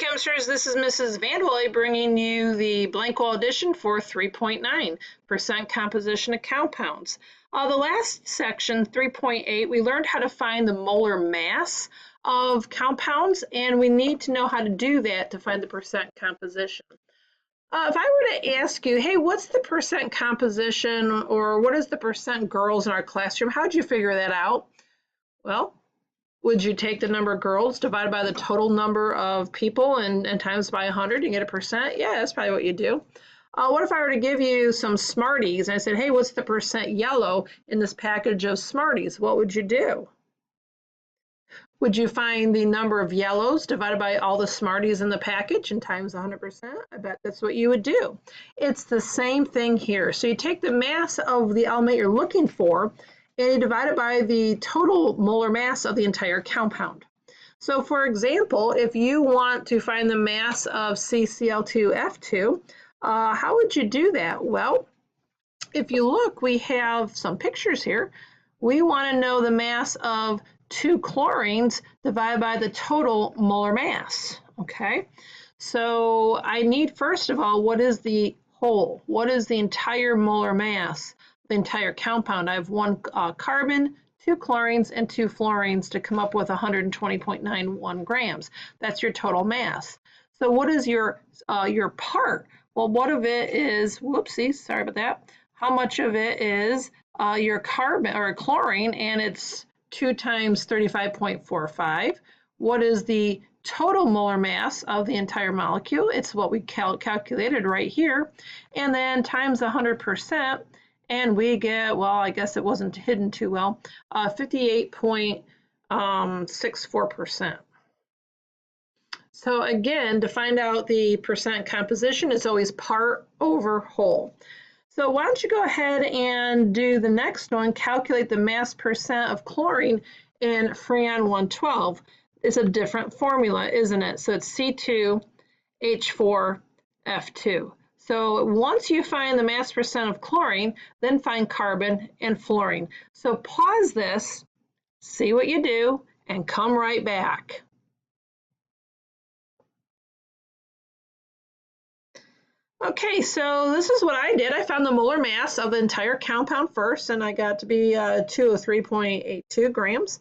chemisters, this is Mrs. Blankwalle bringing you the Blankwalle edition for 3.9% composition of compounds. The last section, 3.8, we learned how to find the molar mass of compounds, and we need to know how to do that to find the percent composition. If I were to ask you, hey, what's the percent composition, or what is the percent girls in our classroom, how'd you figure that out? Well, would you take the number of girls divided by the total number of people and times by 100 and get a percent? Yeah, that's probably what you do. What if I were to give you some Smarties and I said, hey, what's the percent yellow in this package of Smarties? What would you do? Would you find the number of yellows divided by all the Smarties in the package and times 100%? I bet that's what you would do. It's the same thing here. So you take the mass of the element you're looking for and you divide it by the total molar mass of the entire compound. So for example, if you want to find the mass of CCl2F2, how would you do that? Well, if you look, we have some pictures here. We want to know the mass of 2 chlorines divided by the total molar mass, okay? So I need, first of all, what is the whole? What is the entire molar mass? The entire compound. I have 1 carbon, 2 chlorines, and 2 fluorines to come up with 120.91 grams. That's your total mass. So what is your part? Well, what of it is, whoopsie, sorry about that. How much of it is your carbon or chlorine, and it's 2 times 35.45. What is the total molar mass of the entire molecule? It's what we calculated right here. And then times 100%. And we get, well, I guess it wasn't hidden too well, 58.64%. So again, to find out the percent composition, it's always part over whole. So why don't you go ahead and do the next one, calculate the mass percent of chlorine in Freon 112. It's a different formula, isn't it? So it's C2H4F2. So once you find the mass percent of chlorine, then find carbon and fluorine. So pause this, see what you do, and come right back. Okay, so this is what I did. I found the molar mass of the entire compound first, and I got to be 203.82 grams.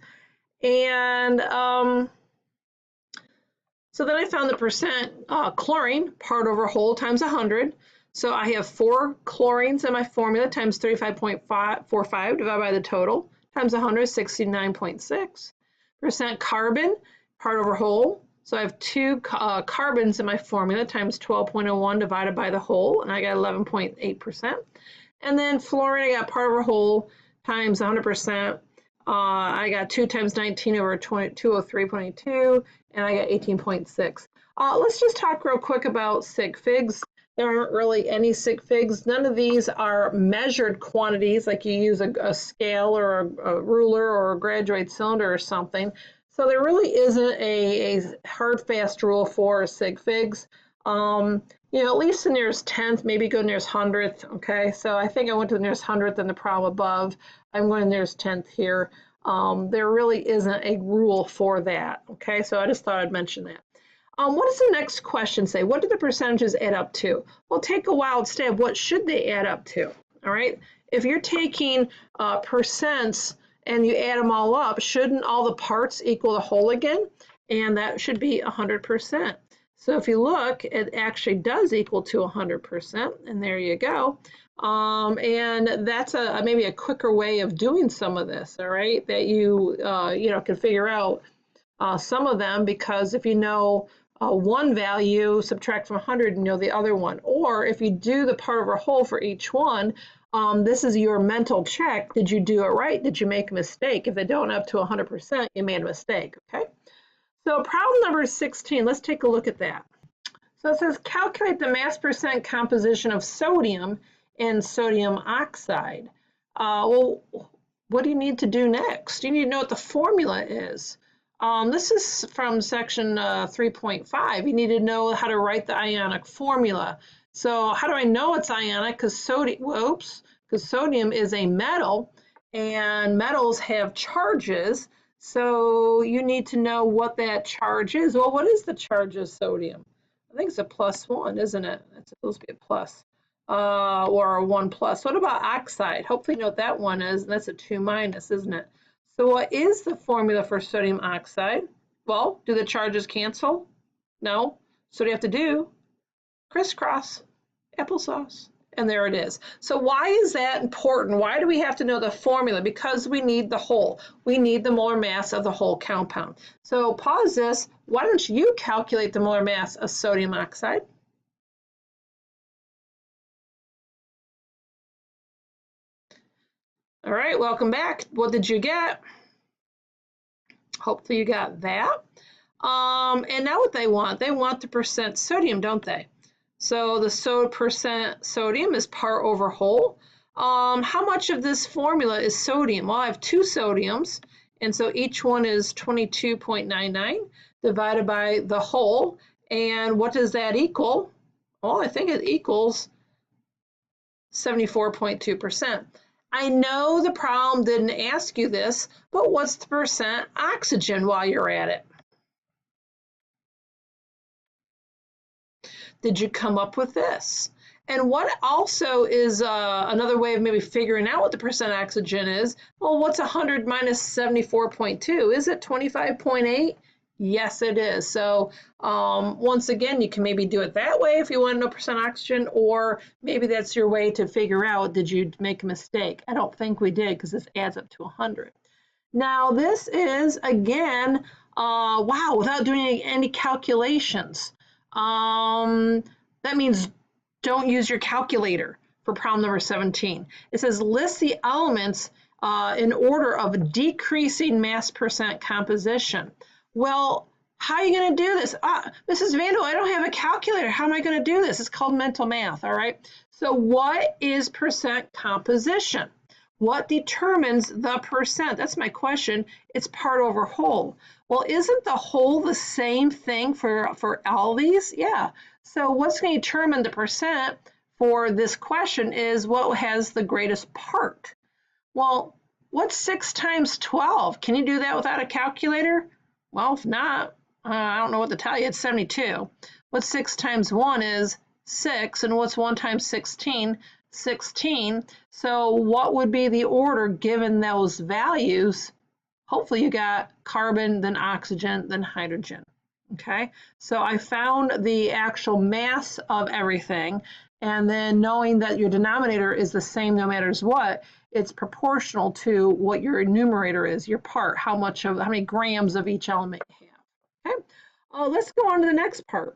And so then I found the percent chlorine, part over whole, times 100. So I have 4 chlorines in my formula times 35.45 divided by the total times 100, 69.6. Percent carbon, part over whole. So I have 2 carbons in my formula times 12.01 divided by the whole, and I got 11.8%. And then fluorine, I got part over whole times 100%. I got 2 times 19 over 203.82, and I got 18.6. Let's just talk real quick about sig figs. There aren't really any sig figs. None of these are measured quantities, like you use a scale or a ruler or a graduate cylinder or something. So there really isn't a hard, fast rule for sig figs. You know, at least the nearest 10th, maybe go nearest 100th, okay? So I think I went to the nearest 100th in the problem above. I'm going to the nearest 10th here. There really isn't a rule for that, okay? So I just thought I'd mention that. What does the next question say? What do the percentages add up to? Well, take a wild stab. What should they add up to, all right? If you're taking percents and you add them all up, shouldn't all the parts equal the whole again? And that should be 100%. So if you look, it actually does equal to 100%, and there you go. And that's maybe a quicker way of doing some of this, all right, that you can figure out some of them, because if you know one value, subtract from 100 and know the other one. Or if you do the part over whole for each one, this is your mental check. Did you do it right? Did you make a mistake? If they don't up to 100%, you made a mistake, okay? So problem number 16, let's take a look at that. So it says calculate the mass percent composition of sodium in sodium oxide. Well, what do you need to do next? You need to know what the formula is. This is from section 3.5. You need to know how to write the ionic formula. So how do I know it's ionic? Because sodium is a metal, and metals have charges. So you need to know what that charge is. Well, what is the charge of sodium? I think it's a +1, isn't it? It's supposed to be a plus or a 1 plus. What about oxide? Hopefully you know what that one is, and that's a 2 minus, isn't it? So what is the formula for sodium oxide? Well, do the charges cancel? No. So what do you have to do? Crisscross, applesauce. And there it is. So why is that important? Why do we have to know the formula? Because we need the whole. We need the molar mass of the whole compound. So pause this. Why don't you calculate the molar mass of sodium oxide? All right, welcome back. What did you get? Hopefully you got that. And now what they want the percent sodium, don't they? So the percent sodium is part over whole. How much of this formula is sodium? Well, I have 2 sodiums, and so each one is 22.99 divided by the whole. And what does that equal? Well, I think it equals 74.2%. I know the problem didn't ask you this, but what's the percent oxygen while you're at it? Did you come up with this? And what also is another way of maybe figuring out what the percent oxygen is? Well, what's 100 minus 74.2? Is it 25.8? Yes, it is. So once again, you can maybe do it that way if you want to know percent oxygen, or maybe that's your way to figure out, did you make a mistake? I don't think we did, because this adds up to 100. Now this is, again, wow, without doing any calculations. That means don't use your calculator for problem number 17. It says list the elements in order of decreasing mass percent composition. Well, how are you going to do this? Mrs. Vandal, I don't have a calculator. How am I going to do this? It's called mental math, all right? So what is percent composition? What determines the percent? That's my question. It's part over whole. Well, isn't the whole the same thing for all these? Yeah. So what's going to determine the percent for this question is what has the greatest part. Well, what's 6 times 12? Can you do that without a calculator? Well, if not, I don't know what to tell you. It's 72. What's 6 times 1 is 6, and what's 1 times 16? 16. So what would be the order given those values? Hopefully you got carbon, then oxygen, then hydrogen. Okay, so I found the actual mass of everything, and then knowing that your denominator is the same no matter what, it's proportional to what your numerator is, your part, how many grams of each element you have. Okay, let's go on to the next part.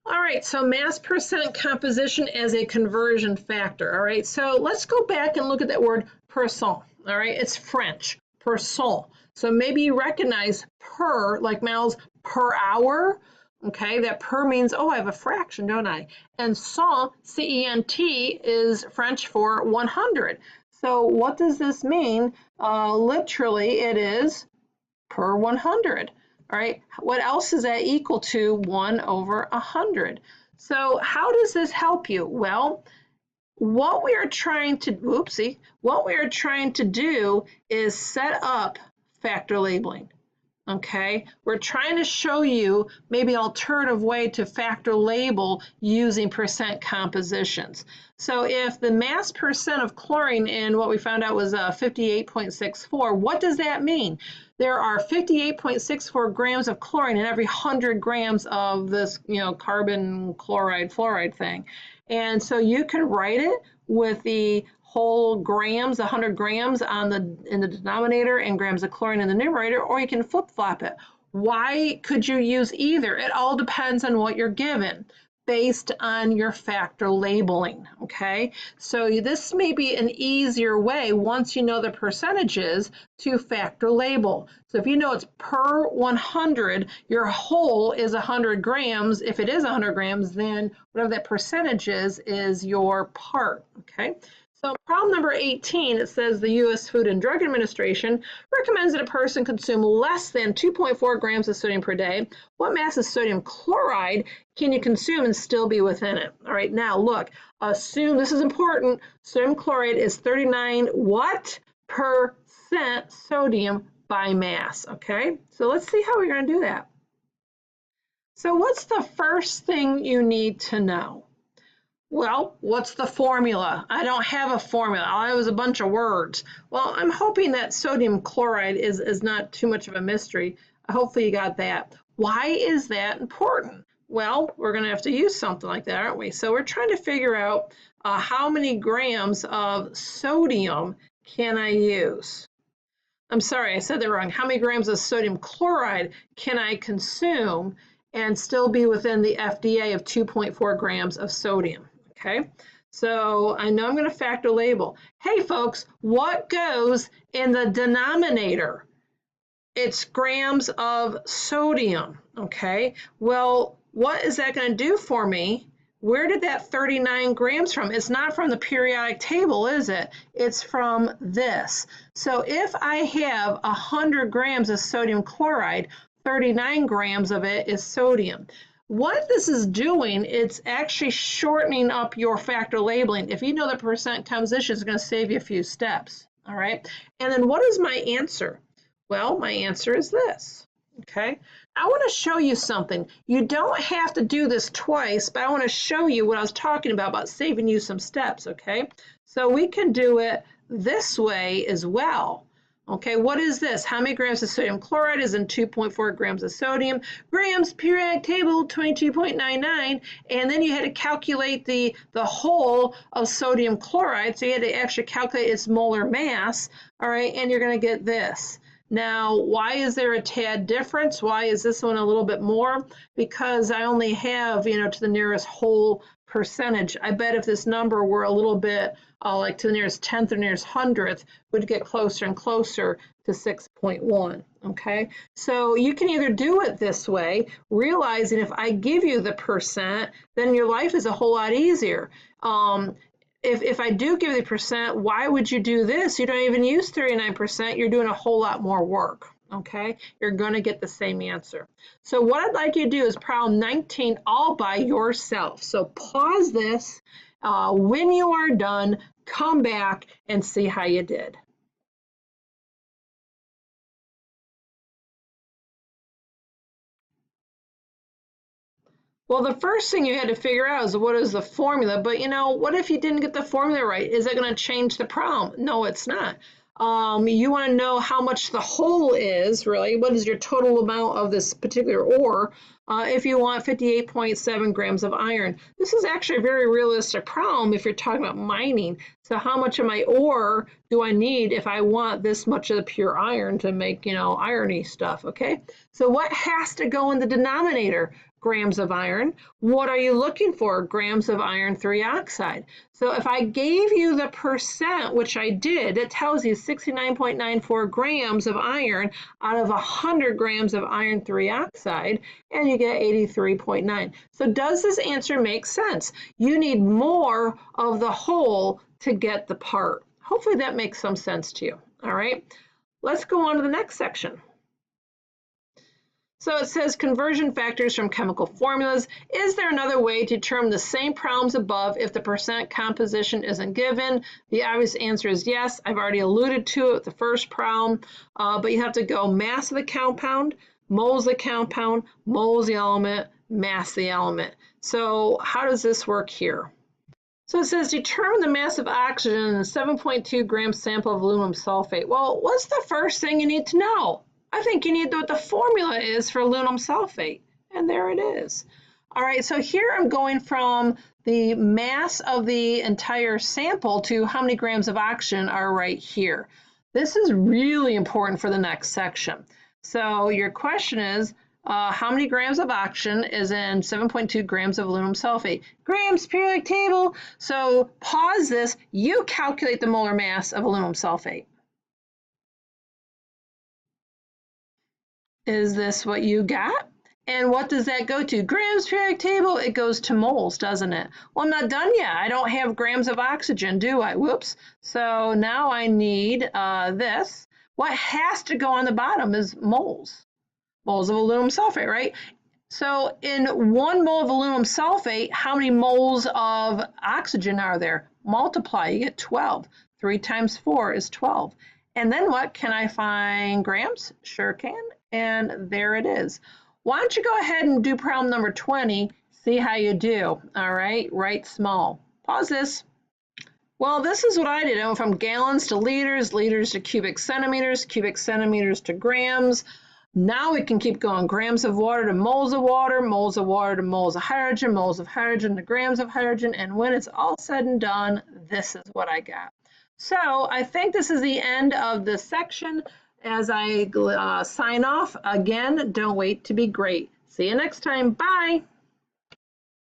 All right, so mass percent composition as a conversion factor. All right, so let's go back and look at that word percent. All right, it's French, percent. So maybe you recognize per, like Mal's per hour. Okay, that per means, oh, I have a fraction, don't I? And cent, C-E-N-T, is French for 100. So what does this mean? Literally, it is per 100. All right, what else is that equal to? 1 over 100. So how does this help you? Well, what we are trying to, what we are trying to do is set up factor labeling. Okay, we're trying to show you maybe an alternative way to factor label using percent compositions. So if the mass percent of chlorine in what we found out was 58.64, what does that mean? There are 58.64 grams of chlorine in every 100 grams of this, carbon chloride fluoride thing. And so you can write it with the whole grams, 100 grams in the denominator and grams of chlorine in the numerator, or you can flip-flop it. Why could you use either? It all depends on what you're given based on your factor labeling, okay? So this may be an easier way once you know the percentages to factor label. So if you know it's per 100, your whole is 100 grams. If it is 100 grams, then whatever that percentage is your part, okay? So problem number 18, it says the U.S. Food and Drug Administration recommends that a person consume less than 2.4 grams of sodium per day. What mass of sodium chloride can you consume and still be within it? All right, now look, assume, this is important, sodium chloride is 39 what? Percent sodium by mass, okay? So let's see how we're going to do that. So what's the first thing you need to know? Well, what's the formula? I don't have a formula. All I have is a bunch of words. Well, I'm hoping that sodium chloride is not too much of a mystery. Hopefully you got that. Why is that important? Well, we're going to have to use something like that, aren't we? So we're trying to figure out how many grams of sodium can I use? I'm sorry, I said that wrong. How many grams of sodium chloride can I consume and still be within the FDA of 2.4 grams of sodium? Okay, so I know I'm going to factor label. Hey folks, what goes in the denominator? It's grams of sodium. Okay, well, what is that going to do for me? Where did that 39 grams from? It's not from the periodic table, is it? It's from this. So if I have 100 grams of sodium chloride, 39 grams of it is sodium. What this is doing, it's actually shortening up your factor labeling. If you know the percent composition, it's going to save you a few steps. All right. And then what is my answer? Well, my answer is this. Okay. I want to show you something. You don't have to do this twice, but I want to show you what I was talking about saving you some steps. Okay. So we can do it this way as well. Okay, what is this? How many grams of sodium chloride is in 2.4 grams of sodium? Grams, periodic table, 22.99. And then you had to calculate the whole of sodium chloride. So you had to actually calculate its molar mass. All right, and you're going to get this. Now, why is there a tad difference? Why is this one a little bit more? Because I only have, to the nearest whole percentage. I bet if this number were a little bit like to the nearest tenth or nearest hundredth, would get closer and closer to 6.1. Okay, so you can either do it this way, realizing if I give you the percent, then your life is a whole lot easier. If I do give you the percent, why would you do this? You don't even use 39%. You're doing a whole lot more work. Okay, you're going to get the same answer. So what I'd like you to do is problem 19 all by yourself. So pause this. When you are done, come back and see how you did. Well, the first thing you had to figure out is what is the formula, but what if you didn't get the formula right? Is it going to change the problem? No, it's not. You want to know how much the whole is, really. What is your total amount of this particular ore if you want 58.7 grams of iron? This is actually a very realistic problem if you're talking about mining. So how much of my ore do I need if I want this much of the pure iron to make, irony stuff, okay? So what has to go in the denominator? Grams of iron. What are you looking for? Grams of iron 3 oxide. So if I gave you the percent, which I did, it tells you 69.94 grams of iron out of 100 grams of iron 3 oxide, and you get 83.9. So does this answer make sense? You need more of the whole to get the part. Hopefully that makes some sense to you. All right, let's go on to the next section. So it says conversion factors from chemical formulas. Is there another way to determine the same problems above if the percent composition isn't given? The obvious answer is yes. I've already alluded to it with the first problem, but you have to go mass of the compound, moles of the compound, moles the element, mass the element. So how does this work here? So it says determine the mass of oxygen in a 7.2 gram sample of aluminum sulfate. Well, what's the first thing you need to know? I think you need to know what the formula is for aluminum sulfate, and there it is. All right, so here I'm going from the mass of the entire sample to how many grams of oxygen are right here. This is really important for the next section. So your question is, how many grams of oxygen is in 7.2 grams of aluminum sulfate? Grams, periodic table. So pause this, you calculate the molar mass of aluminum sulfate. Is this what you got? And what does that go to? Grams, periodic table, it goes to moles, doesn't it? Well, I'm not done yet. I don't have grams of oxygen, do I? Whoops. So now I need this. What has to go on the bottom is moles. Moles of aluminum sulfate, right? So in 1 mole of aluminum sulfate, how many moles of oxygen are there? Multiply, you get 12. 3 times 4 is 12. And then what? Can I find grams? Sure can. And there it is. Why don't you go ahead and do problem number 20, see how you do. All right, write small. Pause this. Well, this is what I did. I went from gallons to liters, liters to cubic centimeters to grams. Now we can keep going. Grams of water to moles of water, moles of water to moles of hydrogen to grams of hydrogen. And when it's all said and done, this is what I got. So I think this is the end of this section. As I sign off, again, don't wait to be great. See you next time. Bye.